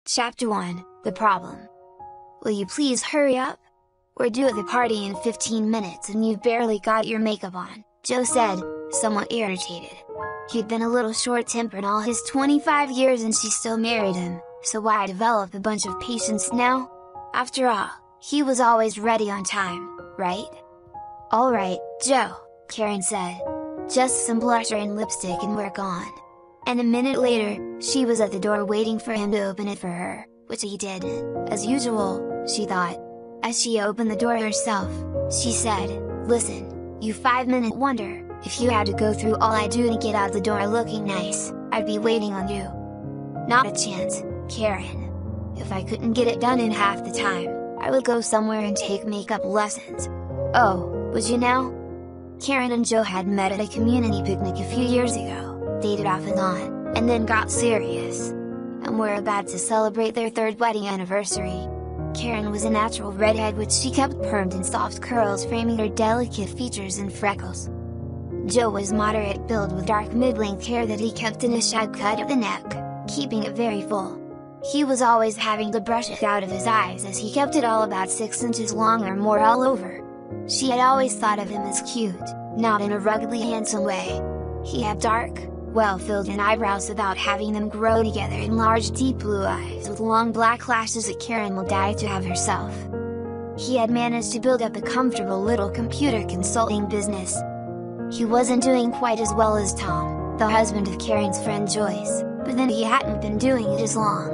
Chapter 1, The Problem. Will you please hurry up? We're due at the party in 15 minutes and you've barely got your makeup on, Joe said, somewhat irritated. He'd been a little short-tempered all his 25 years and she still married him, so why develop a bunch of patience now? After all, he was always ready on time, right? Alright, Joe, Karen said. Just some blusher and lipstick and we're gone. And a minute later, she was at the door waiting for him to open it for her, which he didn't, as usual, she thought. As she opened the door herself, she said, "Listen, you 5-minute wonder, if you had to go through all I do to get out the door looking nice, I'd be waiting on you." "Not a chance, Karen. If I couldn't get it done in half the time, I would go somewhere and take makeup lessons." "Oh, would you now?" Karen and Joe had met at a community picnic a few years ago, dated off and on, and then got serious. And were about to celebrate their 3rd wedding anniversary. Karen was a natural redhead which she kept permed in soft curls framing her delicate features and freckles. Joe was moderate build with dark mid-length hair that he kept in a shag cut at the neck, keeping it very full. He was always having to brush it out of his eyes as he kept it all about 6 inches long or more all over. She had always thought of him as cute, not in a ruggedly handsome way. He had dark, well-filled eyebrows without having them grow together in large deep blue eyes with long black lashes that Karen will die to have herself. He had managed to build up a comfortable little computer consulting business. He wasn't doing quite as well as Tom, the husband of Karen's friend Joyce, but then he hadn't been doing it as long.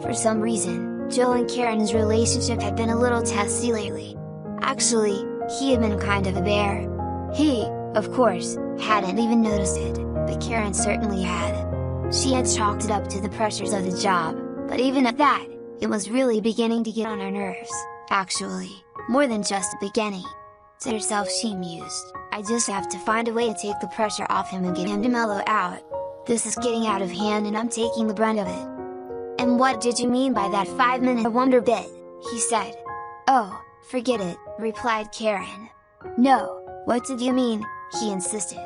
For some reason, Joe and Karen's relationship had been a little testy lately. Actually, he had been kind of a bear. He, of course, hadn't even noticed it, but Karen certainly had. She had chalked it up to the pressures of the job, but even at that, it was really beginning to get on her nerves, actually, more than just beginning. To herself she mused, "I just have to find a way to take the pressure off him and get him to mellow out. This is getting out of hand and I'm taking the brunt of it." "And what did you mean by that 5-minute wonder bit?" he said. "Oh, forget it," replied Karen. "No, what did you mean?" he insisted.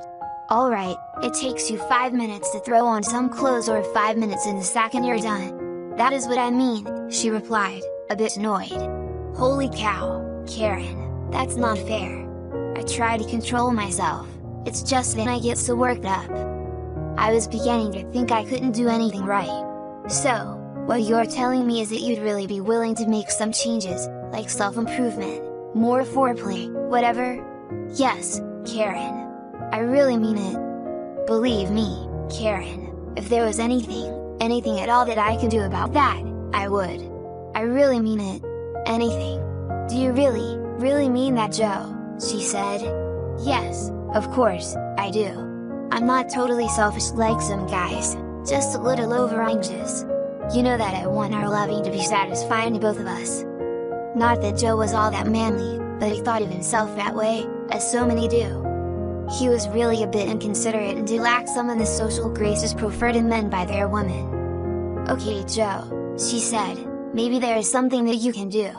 "Alright, it takes you 5 minutes to throw on some clothes or 5 minutes in the sack and you're done." "That is what I mean," she replied, a bit annoyed. "Holy cow, Karen, that's not fair. I try to control myself, it's just that I get so worked up. I was beginning to think I couldn't do anything right. So, what you're telling me is that you'd really be willing to make some changes, like self-improvement, more foreplay, whatever?" "Yes, Karen. I really mean it. Believe me, Karen, if there was anything at all that I could do about that, I would. I really mean it. Anything." "Do you really mean that, Joe?" she said. "Yes, of course, I do. I'm not totally selfish like some guys, just a little over-anxious. You know that I want our loving to be satisfying to both of us." Not that Joe was all that manly, but he thought of himself that way, as so many do. He was really a bit inconsiderate and did lack some of the social graces preferred in men by their women. "Okay, Joe," she said, "maybe there is something that you can do.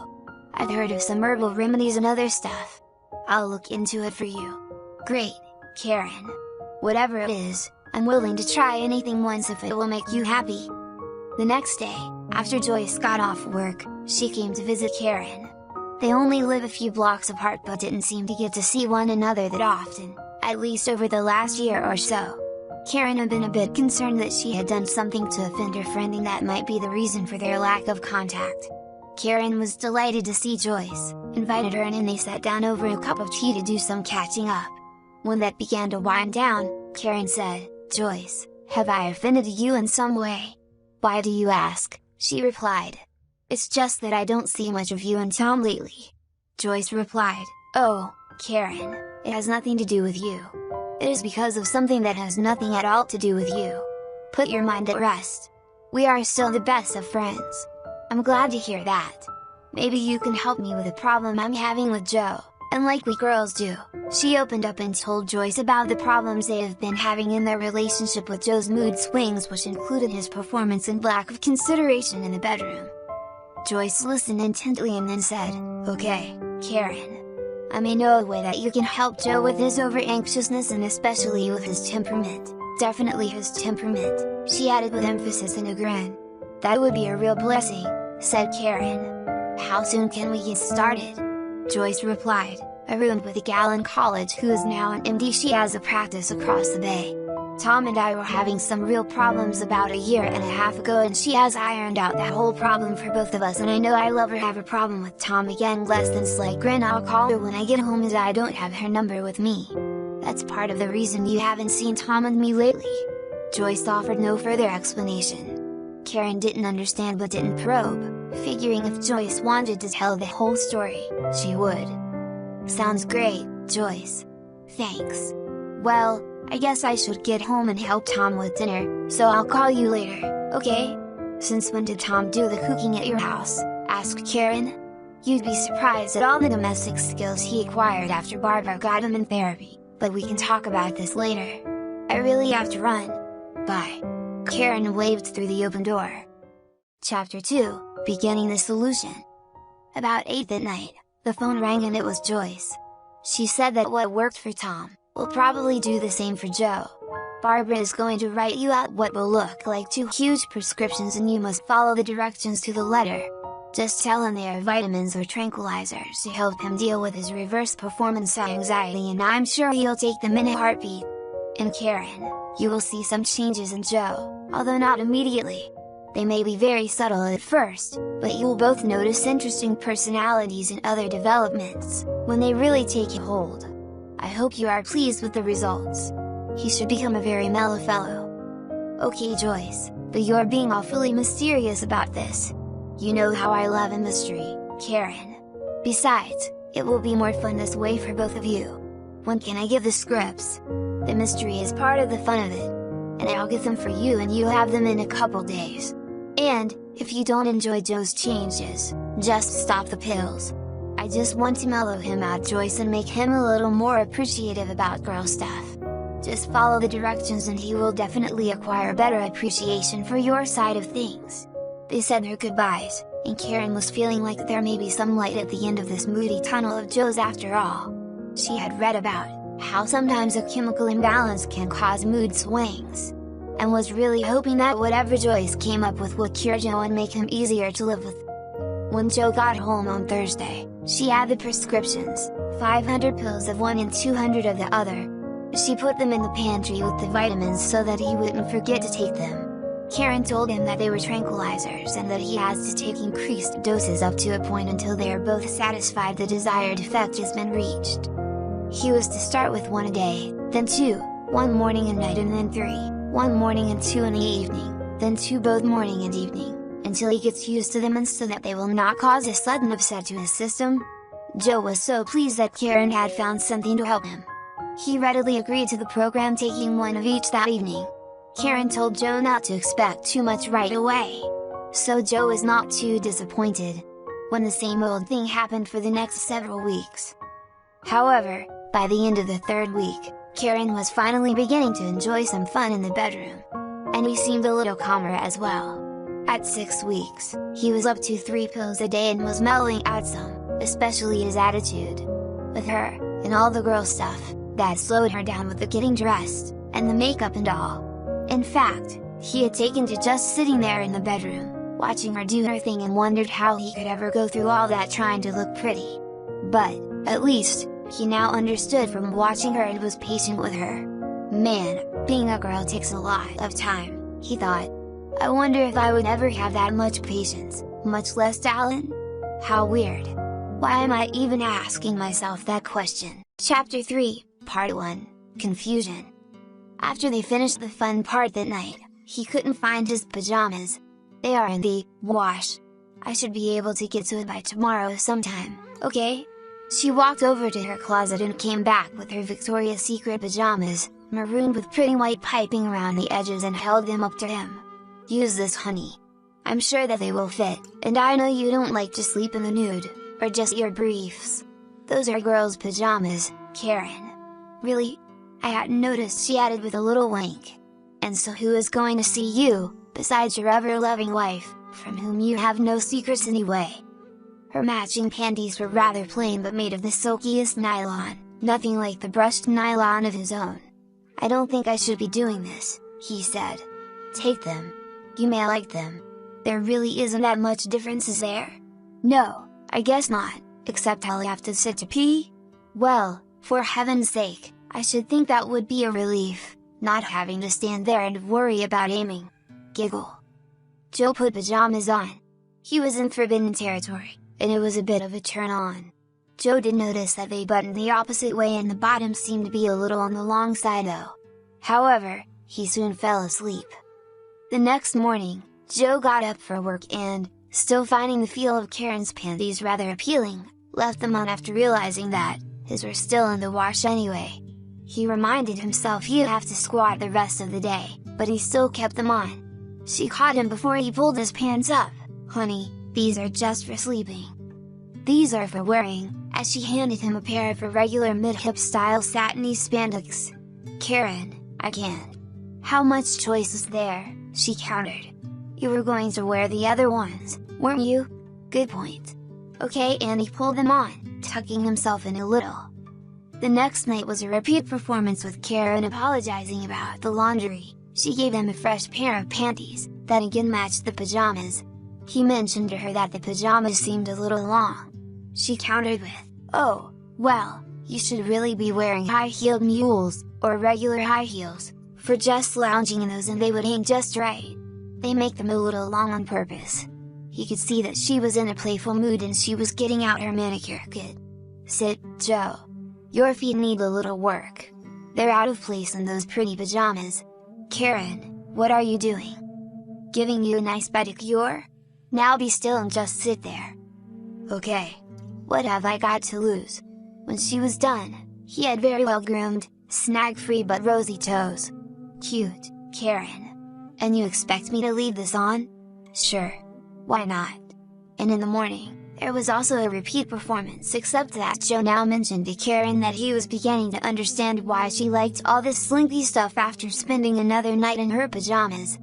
I've heard of some herbal remedies and other stuff. I'll look into it for you." "Great, Karen. Whatever it is, I'm willing to try anything once if it will make you happy." The next day, after Joyce got off work, she came to visit Karen. They only live a few blocks apart but didn't seem to get to see one another that often, at least over the last year or so. Karen had been a bit concerned that she had done something to offend her friend and that might be the reason for their lack of contact. Karen was delighted to see Joyce, invited her in and they sat down over a cup of tea to do some catching up. When that began to wind down, Karen said, "Joyce, have I offended you in some way?" "Why do you ask?" she replied. "It's just that I don't see much of you and Tom lately." Joyce replied, "Oh, Karen, it has nothing to do with you. It is because of something that has nothing at all to do with you. Put your mind at rest. We are still the best of friends." "I'm glad to hear that. Maybe you can help me with a problem I'm having with Joe," and like we girls do, she opened up and told Joyce about the problems they have been having in their relationship with Joe's mood swings, which included his performance and lack of consideration in the bedroom. Joyce listened intently and then said, "Okay, Karen. I may know a way that you can help Joe with his over-anxiousness and especially with his temperament, definitely his temperament," she added with emphasis and a grin. That would be a real blessing, said Karen. How soon can we get started? Joyce replied, I roomed with a gal in college who is now an MD. She has a practice across the bay. Tom and I were having some real problems about a year and a half ago, and she has ironed out that whole problem for both of us, and I know I'll never have a problem with Tom again. Less than slight grin. I'll call her when I get home, as I don't have her number with me. That's part of the reason you haven't seen Tom and me lately. Joyce offered no further explanation. Karen didn't understand but didn't probe, figuring if Joyce wanted to tell the whole story, she would. Sounds great, Joyce. Thanks. Well, I guess I should get home and help Tom with dinner, so I'll call you later, okay? Since when did Tom do the cooking at your house? Asked Karen. You'd be surprised at all the domestic skills he acquired after Barbara got him in therapy, but we can talk about this later. I really have to run. Bye. Karen waved through the open door. Chapter 2, Beginning the Solution. About 8 that night, the phone rang and it was Joyce. She said that what worked for Tom will probably do the same for Joe. Barbara is going to write you out what will look like 2 huge prescriptions, and you must follow the directions to the letter. Just tell him they are vitamins or tranquilizers to help him deal with his reverse performance anxiety, and I'm sure he'll take them in a heartbeat. And Karen, you will see some changes in Joe, although not immediately. They may be very subtle at first, but you'll both notice interesting personalities and other developments when they really take hold. I hope you are pleased with the results. He should become a very mellow fellow. Okay Joyce, but you're being awfully mysterious about this. You know how I love a mystery, Karen. Besides, it will be more fun this way for both of you. When can I give the scripts? The mystery is part of the fun of it. And I'll get them for you and you'll have them in a couple days. And, if you don't enjoy Joe's changes, just stop the pills. I just want to mellow him out, Joyce, and make him a little more appreciative about girl stuff. Just follow the directions and he will definitely acquire better appreciation for your side of things. They said their goodbyes, and Karen was feeling like there may be some light at the end of this moody tunnel of Joe's after all. She had read about how sometimes a chemical imbalance can cause mood swings, and was really hoping that whatever Joyce came up with would cure Joe and make him easier to live with. When Joe got home on Thursday, she had the prescriptions, 500 pills of one and 200 of the other. She put them in the pantry with the vitamins so that he wouldn't forget to take them. Karen told him that they were tranquilizers and that he has to take increased doses up to a point until they are both satisfied the desired effect has been reached. He was to start with 1 a day, then 2, 1 morning and night, and then 3, 1 morning and 2 in the evening, then 2 both morning and evening, until he gets used to them and so that they will not cause a sudden upset to his system. Joe was so pleased that Karen had found something to help him. He readily agreed to the program, taking 1 of each that evening. Karen told Joe not to expect too much right away, so Joe was not too disappointed when the same old thing happened for the next several weeks. However, by the end of the 3rd week, Karen was finally beginning to enjoy some fun in the bedroom, and he seemed a little calmer as well. At 6 weeks, he was up to 3 pills a day and was mellowing out some, especially his attitude with her, and all the girl stuff that slowed her down with the getting dressed, and the makeup and all. In fact, he had taken to just sitting there in the bedroom, watching her do her thing, and wondered how he could ever go through all that trying to look pretty. But, at least, he now understood from watching her and was patient with her. Man, being a girl takes a lot of time, he thought. I wonder if I would ever have that much patience, much less talent? How weird. Why am I even asking myself that question? Chapter 3, Part 1, Confusion. After they finished the fun part that night, he couldn't find his pajamas. They are in the wash. I should be able to get to it by tomorrow sometime, okay? She walked over to her closet and came back with her Victoria's Secret pajamas, maroon with pretty white piping around the edges, and held them up to him. Use this, honey. I'm sure that they will fit, and I know you don't like to sleep in the nude, or just your briefs. Those are girls' pajamas, Karen. Really? I hadn't noticed, she added with a little wink. And so who is going to see you, besides your ever-loving wife, from whom you have no secrets anyway? Her matching panties were rather plain but made of the silkiest nylon, nothing like the brushed nylon of his own. I don't think I should be doing this, he said. Take them. You may like them. There really isn't that much difference, is there? No, I guess not, except I'll have to sit to pee? Well, for heaven's sake, I should think that would be a relief, not having to stand there and worry about aiming. Giggle. Joe put pajamas on. He was in forbidden territory, and it was a bit of a turn on. Joe did notice that they buttoned the opposite way and the bottom seemed to be a little on the long side though. However, he soon fell asleep. The next morning, Joe got up for work and, still finding the feel of Karen's panties rather appealing, left them on after realizing that his were still in the wash anyway. He reminded himself he'd have to squat the rest of the day, but he still kept them on. She caught him before he pulled his pants up. "Honey, these are just for sleeping. These are for wearing," as she handed him a pair of regular mid-hip style satiny spandex. "Karen, I can't." "How much choice is there?" she countered. "You were going to wear the other ones, weren't you?" "Good point." "Okay," and he pulled them on, tucking himself in a little. The next night was a repeat performance with Karen apologizing about the laundry. She gave him a fresh pair of panties, that again matched the pajamas. He mentioned to her that the pajamas seemed a little long. She countered with, "Oh, well, you should really be wearing high-heeled mules, or regular high heels, for just lounging in those and they would hang just right. They make them a little long on purpose." He could see that she was in a playful mood and she was getting out her manicure kit. "Sit, Joe. Your feet need a little work. They're out of place in those pretty pajamas." "Karen, what are you doing?" "Giving you a nice pedicure? Now be still and just sit there." "Okay. What have I got to lose?" When she was done, he had very well groomed, snag-free but rosy toes. "Cute, Karen. And you expect me to leave this on?" "Sure. Why not?" And in the morning, there was also a repeat performance, except that Joe now mentioned to Karen that he was beginning to understand why she liked all this slinky stuff after spending another night in her pajamas.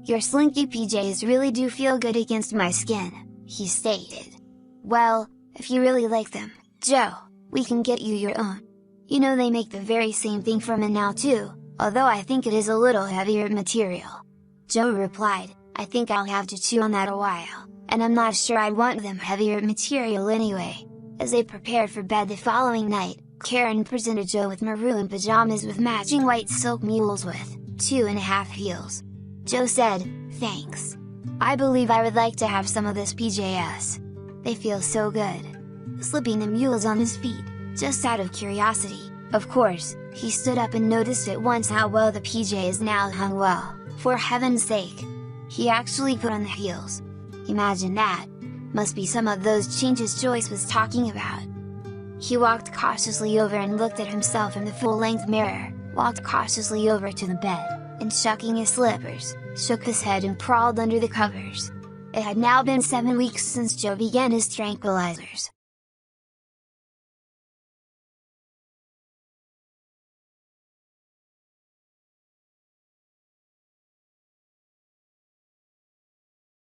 "Your slinky PJs really do feel good against my skin," he stated. "Well, if you really like them, Joe, we can get you your own. You know they make the very same thing for men now too, although I think it is a little heavier material." Joe replied, "I think I'll have to chew on that a while, and I'm not sure I'd want them heavier material anyway." As they prepared for bed the following night, Karen presented Joe with maroon pajamas with matching white silk mules with 2.5 heels. Joe said, "Thanks. I believe I would like to have some of this PJs. They feel so good." Slipping the mules on his feet, just out of curiosity, of course, he stood up and noticed at once how well the PJs now hung well. For heaven's sake! He actually put on the heels. Imagine that! Must be some of those changes Joyce was talking about. He walked cautiously over and looked at himself in the full-length mirror, walked cautiously over to the bed, and shucking his slippers, shook his head and crawled under the covers. It had now been 7 weeks since Joe began his tranquilizers.